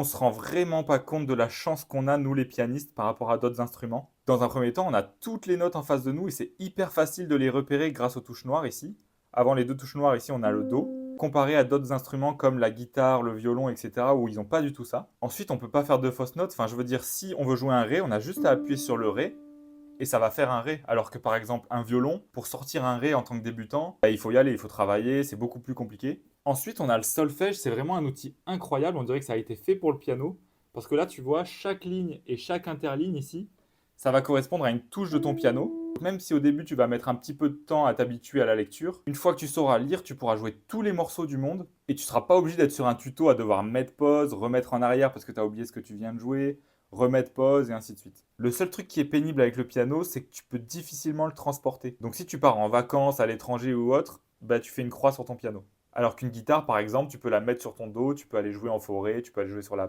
On se rend vraiment pas compte de la chance qu'on a, nous les pianistes, par rapport à d'autres instruments. Dans un premier temps, on a toutes les notes en face de nous et c'est hyper facile de les repérer grâce aux touches noires ici. Avant les deux touches noires, ici, on a le Do. Comparé à d'autres instruments comme la guitare, le violon, etc., où ils n'ont pas du tout ça. Ensuite, on peut pas faire de fausses notes. Enfin, je veux dire, si on veut jouer un Ré, on a juste à appuyer sur le Ré et ça va faire un Ré. Alors que par exemple, un violon, pour sortir un Ré en tant que débutant, bah, il faut y aller, il faut travailler, c'est beaucoup plus compliqué. Ensuite, on a le solfège, c'est vraiment un outil incroyable, on dirait que ça a été fait pour le piano, parce que là, tu vois, chaque ligne et chaque interligne ici, ça va correspondre à une touche de ton piano. Donc, même si au début, tu vas mettre un petit peu de temps à t'habituer à la lecture, une fois que tu sauras lire, tu pourras jouer tous les morceaux du monde, et tu ne seras pas obligé d'être sur un tuto à devoir mettre pause, remettre en arrière parce que tu as oublié ce que tu viens de jouer, remettre pause et ainsi de suite. Le seul truc qui est pénible avec le piano, c'est que tu peux difficilement le transporter. Donc si tu pars en vacances à l'étranger ou autre, bah tu fais une croix sur ton piano. Alors qu'une guitare, par exemple, tu peux la mettre sur ton dos, tu peux aller jouer en forêt, tu peux aller jouer sur la plage.